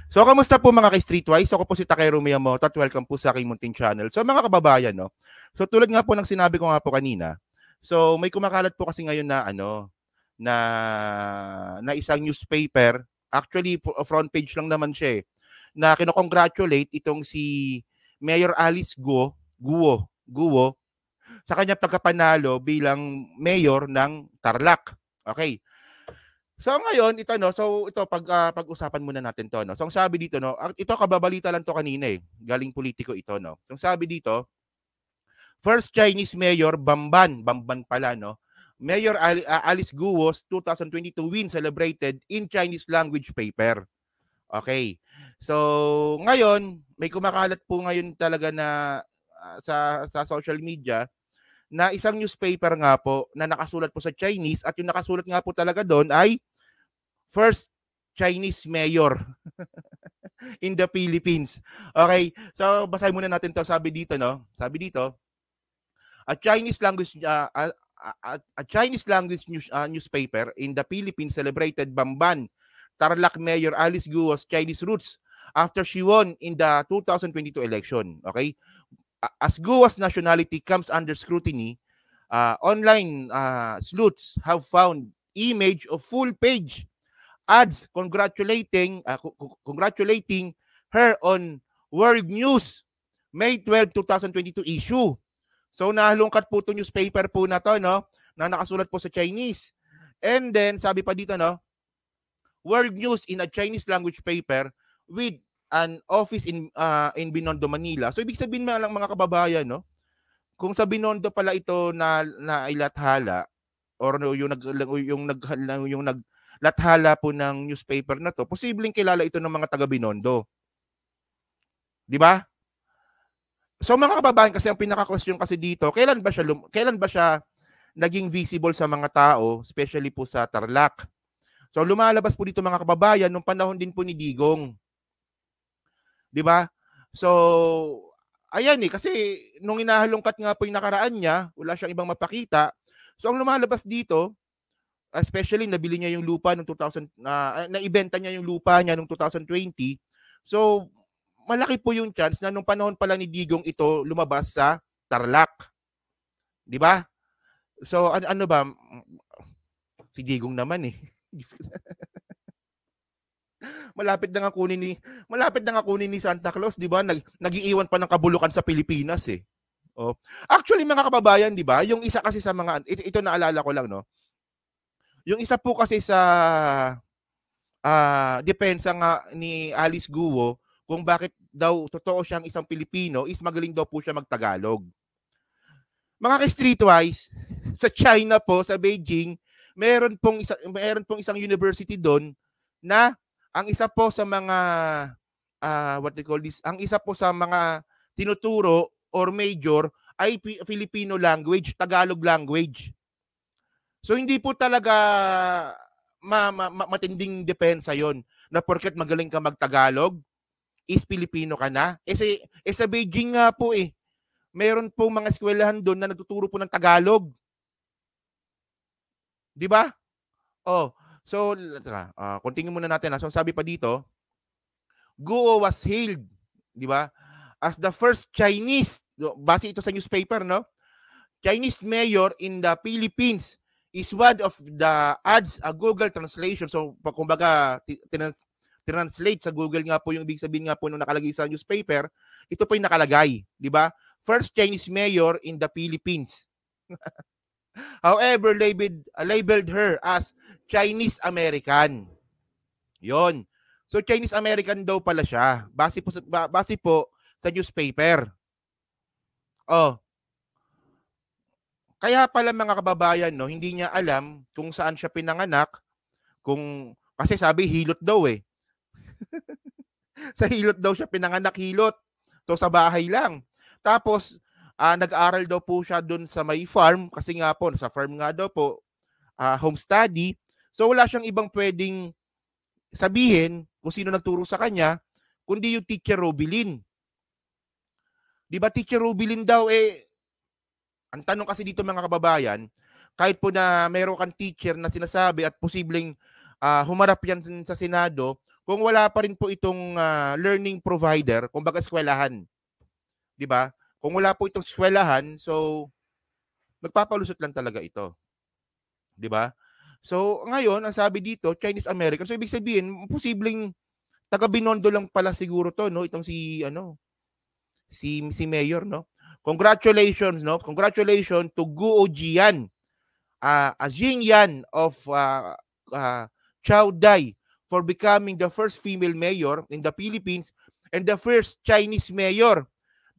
So, kamusta po mga ka-Streetwise? Ako po si Takeru Miyamoto at welcome po sa aking munting channel. So, mga kababayan, no? So, tulad nga po ng sinabi ko nga po kanina, so may kumakalat po kasi ngayon na na isang newspaper, actually front page lang naman siya na kinocongratulate itong si Mayor Alice Guo sa kanyang pagkapanalo bilang mayor ng Tarlac. Okay. So ngayon ito pag-usapan muna natin to no. So ang sabi dito no, ito kababalita lang to kanina galing politiko ito no. So ang sabi dito, first Chinese mayor Bamban pala no. Mayor Alice Guo's 2022 win celebrated in Chinese language paper. Okay. So ngayon may kumakalat po ngayon talaga na sa social media na isang newspaper nga po na nakasulat po sa Chinese at yung nakasulat nga po talaga doon ay first Chinese mayor in the Philippines. Okay, so basahin muna natin to. Sabi dito, no? Sabi dito, a Chinese language newspaper in the Philippines celebrated Bamban Tarlac Mayor Alice Guo's Chinese roots after she won in the 2022 election. Okay, as Guo's nationality comes under scrutiny, online sleuths have found image of full page ads congratulating her on World News May 12, 2022 issue. So nahalungkat po 'tong newspaper po na to no, na nakasulat po sa Chinese. And then sabi pa dito no, World News in a Chinese language paper with an office in Binondo, Manila. So ibig sabihin lang mga kababayan no, kung sa Binondo pala ito na ilathala or yung naglathala po ng newspaper na to, posibleng kilala ito ng mga taga Binondo. 'Di ba? So mga kababayan, kasi ang pinaka-question kasi dito, kailan ba siya naging visible sa mga tao, especially po sa Tarlac? So lumalabas po dito mga kababayan nung panahon din po ni Digong. 'Di ba? So ayan kasi nung inahalungkat nga po yung nakaraan niya, wala siyang ibang mapakita. So ang lumalabas dito, especially nabili niya yung lupa noong 2000 naibenta niya yung lupa niya noong 2020. So malaki po yung chance na nung panahon pala ni Digong ito lumabas sa Tarlac. 'Di ba? So ano ba si Digong naman malapit na nga kunin ni Santa Claus, 'di ba? Nag-iiwan pa ng kabulukan sa Pilipinas Oh. Actually mga kababayan, 'di ba? Yung isa kasi sa mga ito naalala ko lang no. Yung isa po kasi sa depensa nga ni Alice Guo kung bakit daw totoo siyang isang Pilipino is magaling daw po siya magtagalog. Mga ka-Streetwise, sa China po, sa Beijing, meron pong isang university doon na ang isa po sa mga ang isa po sa mga tinuturo or major ay Filipino language, Tagalog language. So hindi po talaga matinding depensa 'yon na porket magaling ka magtagalog is Pilipino ka na. Sa Beijing nga po meron po mga eskwelahan doon na nagtuturo po ng Tagalog. 'Di ba? Oh, so continue muna natin. So sabi pa dito, Guo was hailed, 'di ba? As the first Chinese, base ito sa newspaper, no? Chinese mayor in the Philippines is one of the ads a Google translation. So kumbaga translate sa Google nga po yung ibig sabihin nga po nung nakalagay sa newspaper, ito po yung nakalagay, di ba? First Chinese mayor in the Philippines. However, labeled her as Chinese American. Yon. So Chinese American daw pala siya. Base po sa newspaper. Oh. Kaya pala mga kababayan no, hindi niya alam kung saan siya pinanganak, kasi sabi hilot daw sa hilot daw siya pinanganak, hilot. So sa bahay lang. Tapos nag-aral daw po siya doon sa may farm kasi nga po sa farm nga daw po home study. So wala siyang ibang pwedeng sabihin kung sino nagturo sa kanya kundi yung teacher Robilin. 'Di ba teacher Robilin daw ang tanong kasi dito mga kababayan, kahit po na meron kang teacher na sinasabi at posibleng humarap yan sa Senado, kung wala pa rin po itong learning provider, kumbaga eskwelahan. 'Di ba? Kung wala po itong eskwelahan, so magpapalusot lang talaga ito. 'Di ba? So ngayon, ang sabi dito, Chinese American. So ibig sabihin, posibleng taga Binondo lang pala siguro to, no? Itong si si Mayor, no? Congratulations, no? Congratulations to Guo Jian, a Jingyan of Chao Dai for becoming the first female mayor in the Philippines and the first Chinese mayor.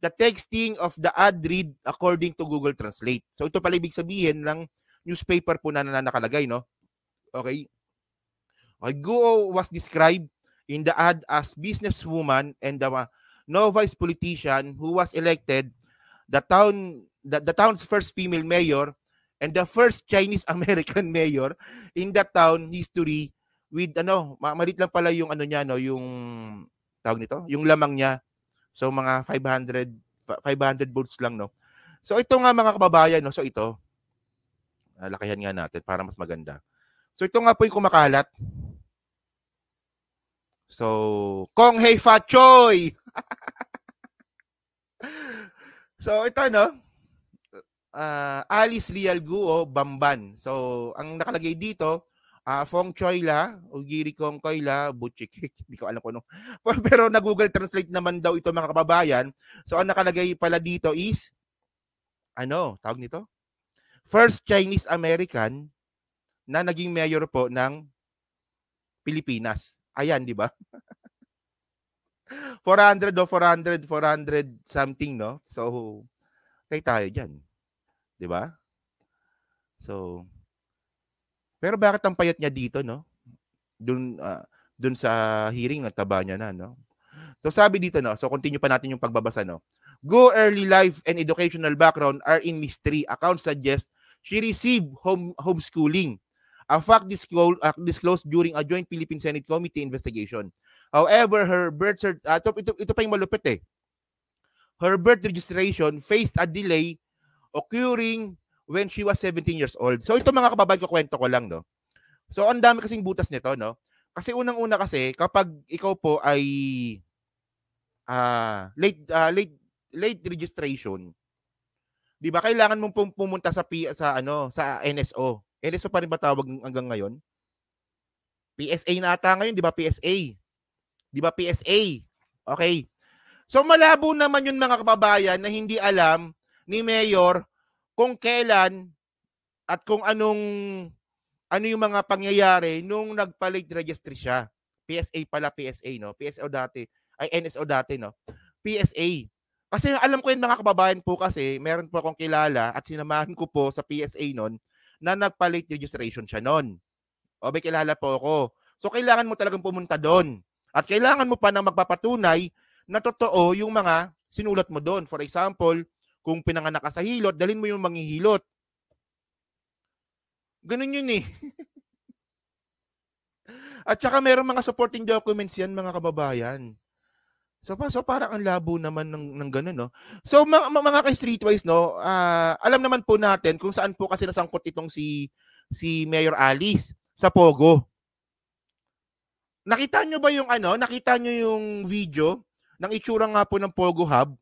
The texting of the ad read according to Google Translate. So ito pala ibig sabihin ng newspaper po na nakalagay, no? Okay. Guo was described in the ad as businesswoman and the novice politician who was elected the town's first female mayor and the first Chinese American mayor in the town history with malit lang pala yung niya, no, yung tawag nito, yung lamang niya. So mga 500 volts lang, no. So ito nga mga kababayan, no. So ito lakihan nga natin para mas maganda. So ito nga po yung kumakalat. So Kong Hei Fa Choi. So ito, no, Alice Lial Guo Bamban. So ang nakalagay dito, Fong Choi La, Ugiri Kong Koy La, Butchik. Hindi ko alam kung ano. Pero na-Google Translate naman daw ito mga kababayan. So ang nakalagay pala dito is, tawag nito? First Chinese American na naging mayor po ng Pilipinas. Ayan, di ba? 400 something, no? So, kay tayo dyan. Di ba? So, pero bakit ang payat niya dito, no? Dun sa hearing, ang taba niya na, no? So, sabi dito, no? So, continue pa natin yung pagbabasa, no? Go early life and educational background are in mystery. Accounts suggest she received homeschooling. A fact disclosed during a joint Philippine Senate Committee investigation. However, her birth ito pa yung malupit eh. Her birth registration faced a delay occurring when she was 17 years old. So ito mga kababayan, kwento ko lang, no. So ang dami kasing butas nito, no. Kasi unang-una kasi kapag ikaw po ay late registration, 'di ba? Kailangan mong pumunta sa NSO. NSO pa rin ba tawag hanggang ngayon? PSA na ata ngayon, 'di ba? PSA. 'Di ba PSA? Okay. So malabo naman yun mga kababayan na hindi alam ni Mayor kung kailan at kung ano yung mga pangyayari nung nagpa-late registry siya. PSA pala, PSA, no? PSO dati, ay NSO dati, no? PSA. Kasi alam ko yun mga kababayan po kasi meron po akong kilala at sinamahan ko po sa PSA noon na nagpa-late registration siya noon. O may kilala po ako. So kailangan mo talagang pumunta doon. At kailangan mo pa na magpapatunay na totoo yung mga sinulat mo doon. For example, kung pinanganak ka sa hilot, dalhin mo yung manghihilot. Ganun yun eh. At saka meron mga supporting documents yan mga kababayan. So parang ang labo naman ng ganun, no? So mga ka-streetwise, no, alam naman po natin kung saan po kasi nasangkot itong si Mayor Alice sa Pogo. Nakita nyo ba yung nakita nyo yung video ng itsura nga po ng Pogo Hub?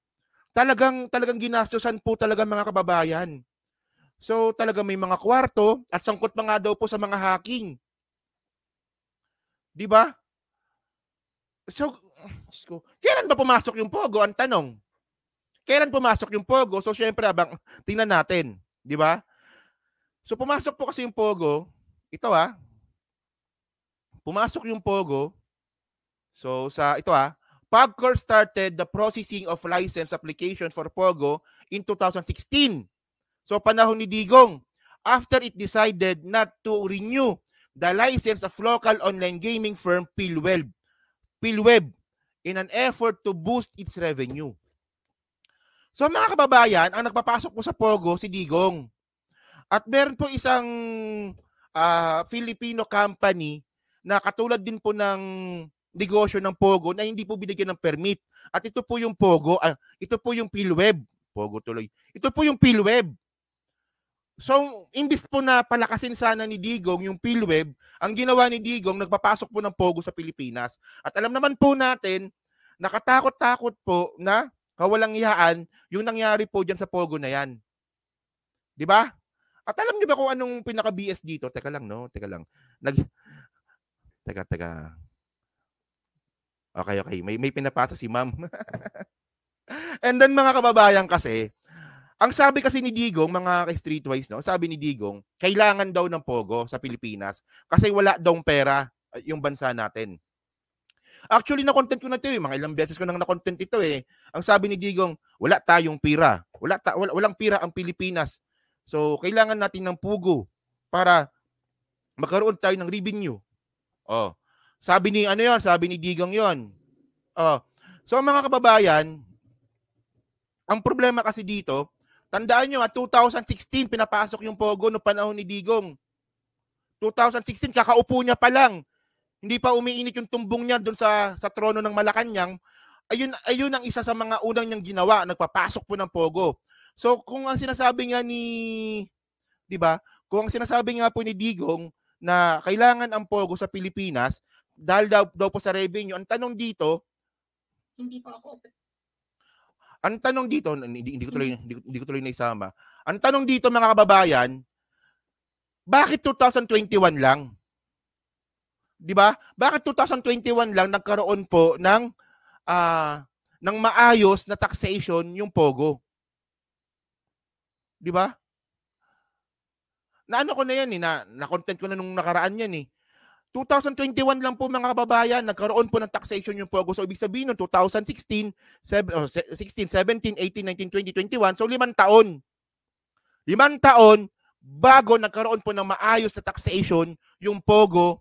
Talagang ginastosan po talaga mga kababayan. So talaga may mga kwarto at sangkot pa nga daw po sa mga hacking. 'Di ba? So kailan ba pumasok yung Pogo? Ang tanong. Kailan pumasok yung Pogo? So syempre tingnan natin, 'di ba? So pumasok po kasi yung Pogo. Ito pumasok yung Pogo. So POGCOR started the processing of license application for Pogo in 2016. So panahon ni Digong, after it decided not to renew the license of local online gaming firm PhilWeb in an effort to boost its revenue. So mga kababayan, ang nagpapasok po sa Pogo si Digong. At meron po isang Filipino company na katulad din po ng negosyo ng Pogo na hindi po binigyan ng permit. At ito po yung Pogo, ito po yung PhilWeb. Pogo tuloy. Ito po yung PhilWeb. So, imbis po na palakasin sana ni Digong yung PhilWeb, ang ginawa ni Digong, nagpapasok po ng Pogo sa Pilipinas. At alam naman po natin, nakatakot-takot po na kawalang-iyaan yung nangyari po dyan sa Pogo na yan. Di ba? At alam niyo ba kung anong pinaka-BS dito? Teka lang, no? Teka lang. Teka. Okay. May pinapasa si ma'am. And then mga kababayan kasi, ang sabi kasi ni Digong, mga streetwise, no? Sabi ni Digong, kailangan daw ng Pogo sa Pilipinas kasi wala daw pera yung bansa natin. Actually, na-content ko na ito eh. Mga ilang beses ko nang na-content ito eh. Ang sabi ni Digong, wala tayong pira. Walang pira ang Pilipinas. So, kailangan natin ng Pogo para magkaroon tayo ng revenue. Oh. Sabi ni Digong 'yon. Oh. So, mga kababayan, ang problema kasi dito, tandaan nyo, 2016 pinapasok yung Pogo no panahon ni Digong. 2016 kakaupo niya pa lang. Hindi pa umiinit yung tumbong niya doon sa trono ng Malacanang. Ayun ang isa sa mga unang niyang ginawa, nagpapasok po ng Pogo. So kung ang sinasabi nga Kung ang sinasabi nga po ni Digong na kailangan ang Pogo sa Pilipinas dahil daw po sa revenue, ang tanong dito, hindi pa ako ang tanong dito, hindi ko tuloy na isama. Ang tanong dito mga kababayan, bakit 2021 lang? 'Di ba? Bakit 2021 lang nagkaroon po ng maayos na taxation yung Pogo? 'Di ba? Naano ko na yan na-content ko na nung nakaraan yan eh. 2021 lang po mga kababayan, nagkaroon po ng taxation yung Pogo. So, ibig sabihin, no, 2016, 16, 17, 18, 19, 20, 21. So, 5 taon. 5 taon bago nagkaroon po ng maayos na taxation yung Pogo.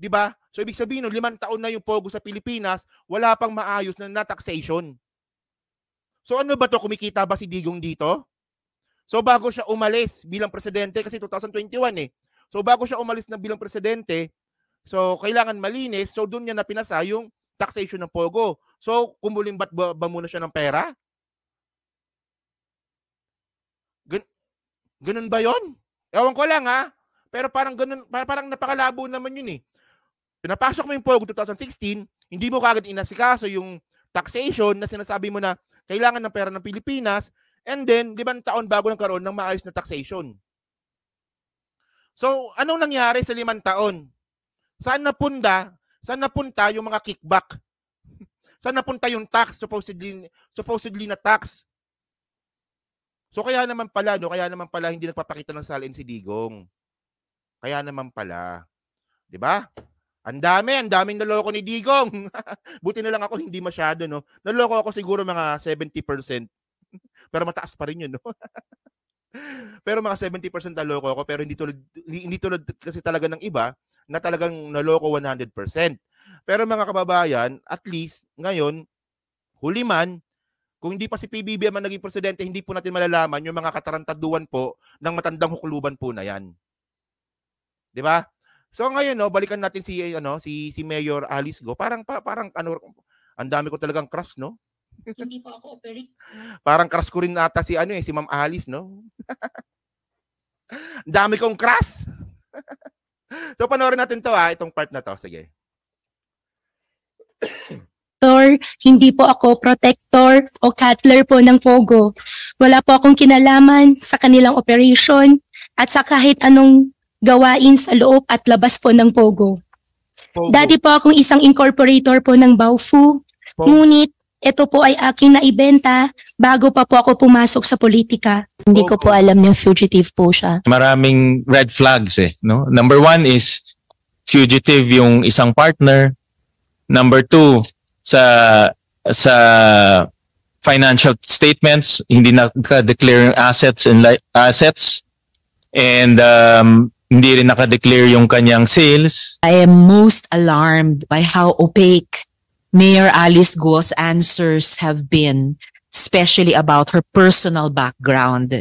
Diba? So, ibig sabihin, no, 5 taon na yung Pogo sa Pilipinas, wala pang maayos na taxation. So, ano ba to? Kumikita ba si Digong dito? So, bago siya umalis bilang presidente, kasi 2021 eh. So, bago siya umalis na bilang presidente, so, kailangan malinis. So, doon niya na pinasa yung taxation ng Pogo. So, kumulimbat ba muna siya ng pera? Ganun ba yon? Ewan ko lang ha. Pero parang ganun, parang napakalabo naman yun eh. Pinapasok mo yung Pogo 2016, hindi mo kagad inasikaso yung taxation na sinasabi mo na kailangan ng pera ng Pilipinas, and then, 5 taon bago nagkaroon ng maayos na taxation. So, anong nangyari sa 5 taon? Saan napunta yung mga kickback? Saan napunta yung tax, supposedly na tax? So, kaya naman pala hindi nagpapakita ng salin si Digong. Kaya naman pala. 'Di ba? Ang daming naloko ni Digong. Buti na lang ako hindi masyado, no. Naloko ako siguro mga 70%. Pero mataas pa rin 'yun, no. Pero mga 70% naloko ako, pero hindi tulad kasi talaga ng iba na talagang naloko 100%. Pero mga kababayan, at least ngayon, huli man, kung hindi pa si PBBM ang naging presidente, hindi po natin malalaman yung mga katarantaduan po ng matandang hukluban po na yan. 'Di ba? So ngayon, no, balikan natin si Mayor Alice Go. Parang ang dami ko talagang crush, no? Hindi pa ako operate. Parang crush ko rin ata si Ma'am Alice, no? Ang dami kong crush. So panoorin natin to itong part na to. Sige. Hindi po ako protector o cutler po ng Pogo. Wala po akong kinalaman sa kanilang operation at sa kahit anong gawain sa loob at labas po ng Pogo. Dati po akong isang incorporator po ng Baofu, ngunit ito po ay aking naibenta bago pa po ako pumasok sa politika. Hindi ko po alam na fugitive po siya. Maraming red flags no? Number 1 is fugitive yung isang partner. Number 2, sa financial statements, hindi naka-declare yung assets and hindi rin naka-declare yung kanyang sales. I am most alarmed by how opaque Mayor Alice Go's answers have been, especially about her personal background.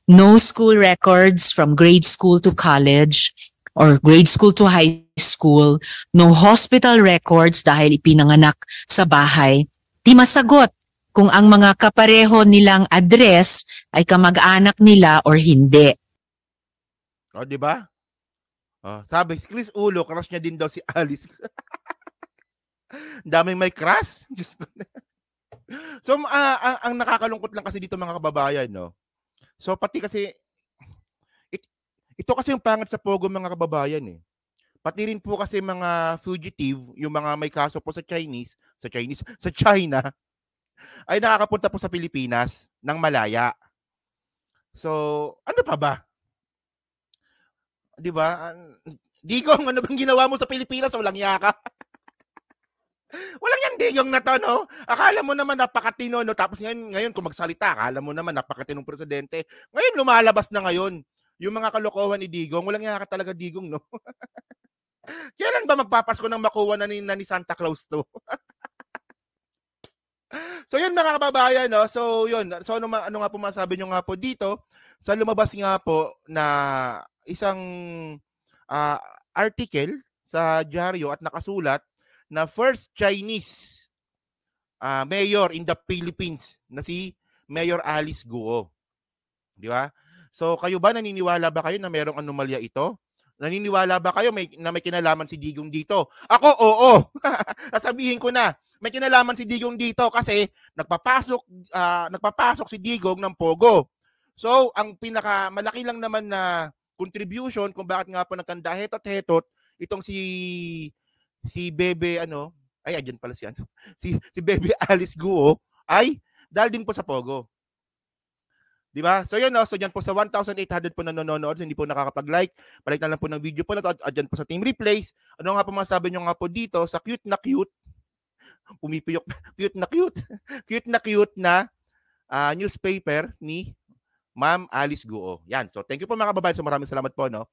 No school records from grade school to college or grade school to high school. No hospital records dahil ipinanganak sa bahay. Di masagot kung ang mga kapareho nilang address ay kamag-anak nila or hindi. O, di ba? Sabi, si Chris Ulo, crush niya din daw si Alice. Daming may crush. Diyos ko. So, ang nakakalungkot lang kasi dito mga kababayan, no? So, pati kasi, ito kasi yung pangit sa Pogo mga kababayan, eh. Pati rin po kasi mga fugitive, yung mga may kaso po sa China, ay nakakapunta po sa Pilipinas ng malaya. So, ano pa ba? 'Di ba? Digong, ano bang ginawa mo sa Pilipinas? Walang yaka. Walang yan Digong na to, no? Akala mo naman napakatino, no? Tapos ngayon kung magsalita, akala mo naman napakatinong presidente. Ngayon lumalabas na ngayon yung mga kalokohan ni Digong. Walang yaka talaga Digong, no? Kailan ba magpapasko ng makuha na ni Santa Claus to? So yun mga kababayan, no? So yun. So ano nga po masabi nyo nga po dito? Sa lumabas nga po na isang article sa dyaryo at nakasulat na first Chinese mayor in the Philippines na si Mayor Alice Guo. Di ba? So kayo ba, naniniwala ba kayo na merong anomalya ito? Naniniwala ba kayo na may kinalaman si Digong dito? Ako, oo. Sasabihin ko na, may kinalaman si Digong dito kasi nagpapasok si Digong ng Pogo. So, ang pinakamalaki lang naman na contribution kung bakit nga po nagkanda-hetot-hetot itong si Bebe ayan pala si Bebe Alice Guo ay dahil din po sa Pogo. Di ba? So yun, so dyan po sa 1,800 po na nanonood, hindi po nakakapag-like, balik na lang po ng video po na to, at dyan po sa team replays. Ano nga po masabi nyo nga po dito sa cute na pumipiyok, cute na newspaper ni Ma'am Alice Guo. Yan. So thank you po mga kababayan. So maraming salamat po, no.